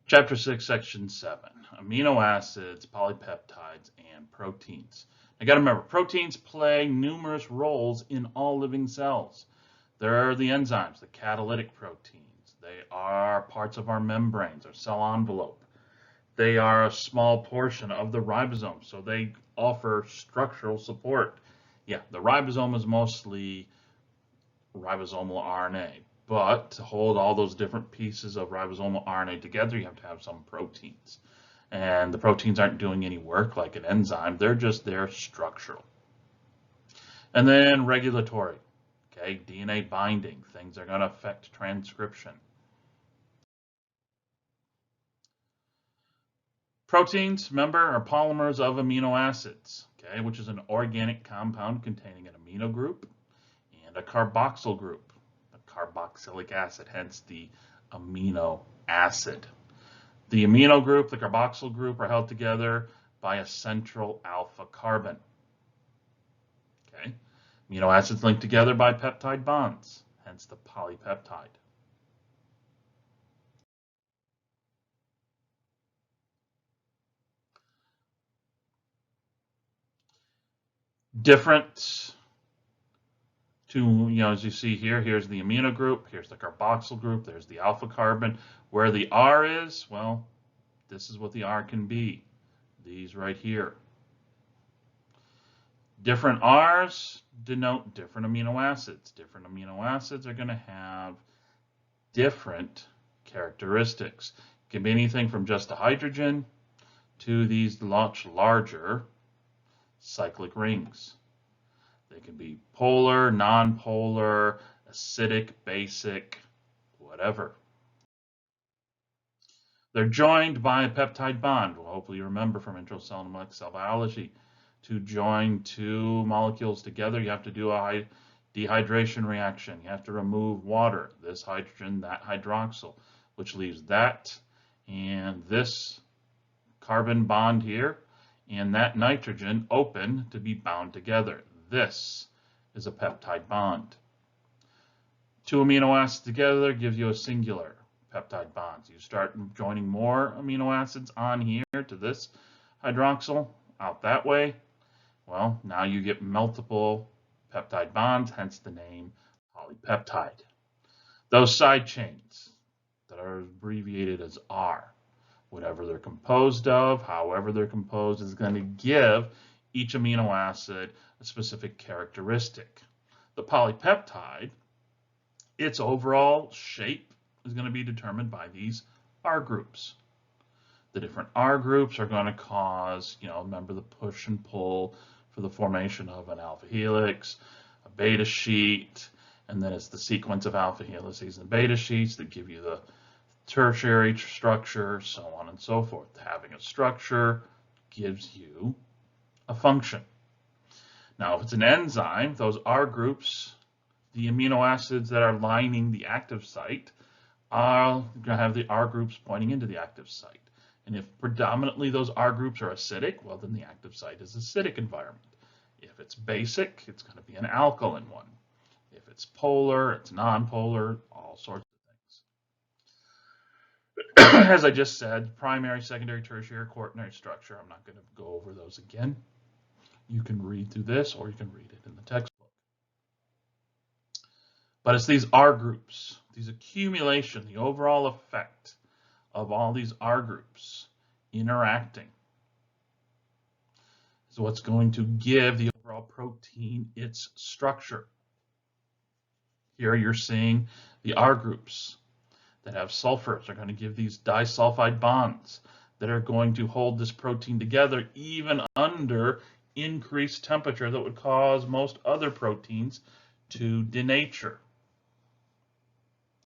Chapter 6, Section 7, Amino acids, polypeptides, and proteins. Now, got to remember, proteins play numerous roles in all living cells. There are the enzymes, the catalytic proteins. They are parts of our membranes, our cell envelope. They are a small portion of the ribosome, so they offer structural support. Yeah, the ribosome is mostly ribosomal RNA, but to hold all those different pieces of ribosomal RNA together, you have to have some proteins. And the proteins aren't doing any work like an enzyme, they're just there structural. And then regulatory, okay, DNA binding, things are going to affect transcription. Proteins, remember, are polymers of amino acids, okay, which is an organic compound containing an amino group and a carboxyl group, a carboxylic acid, hence the amino acid. The amino group, the carboxyl group, are held together by a central alpha carbon. Okay, amino acids linked together by peptide bonds, hence the polypeptide. Different to, as you see here, here's the amino group, here's the carboxyl group, there's the alpha carbon. Where the R is, well, this is what the R can be. These right here. Different R's denote different amino acids. Different amino acids are going to have different characteristics. It can be anything from just a hydrogen to these much larger cyclic rings. They can be polar, non-polar, acidic, basic, whatever. They're joined by a peptide bond. Well, hopefully you remember from Intro to Molecular Cell Biology. To join two molecules together, you have to do a dehydration reaction. You have to remove water, this hydrogen, that hydroxyl, which leaves that and this carbon bond here and that nitrogen open to be bound together. This is a peptide bond. Two amino acids together gives you a singular peptide bonds. You start joining more amino acids on here to this hydroxyl out that way. Well, now you get multiple peptide bonds, hence the name polypeptide. Those side chains that are abbreviated as R, whatever they're composed of, however they're composed, is going to give each amino acid a specific characteristic. The polypeptide, its overall shape is going to be determined by these R groups. The different R groups are going to cause, remember the push and pull for the formation of an alpha helix, a beta sheet, and then it's the sequence of alpha helices and beta sheets that give you the tertiary structure, so on and so forth. Having a structure gives you a function. Now, if it's an enzyme, those R groups, the amino acids that are lining the active site, are going to have the R groups pointing into the active site. And if predominantly those R groups are acidic, well, then the active site is acidic environment. If it's basic, it's going to be an alkaline one. If it's polar, it's non-polar, all sorts of things. As I just said, primary, secondary, tertiary, quaternary structure. I'm not going to go over those again. You can read through this or you can read it in the textbook. But it's these R groups, these accumulation, the overall effect of all these R groups interacting is what's going to give the overall protein its structure. Here you're seeing the R groups that have sulfurs are going to give these disulfide bonds that are going to hold this protein together even under increased temperature that would cause most other proteins to denature.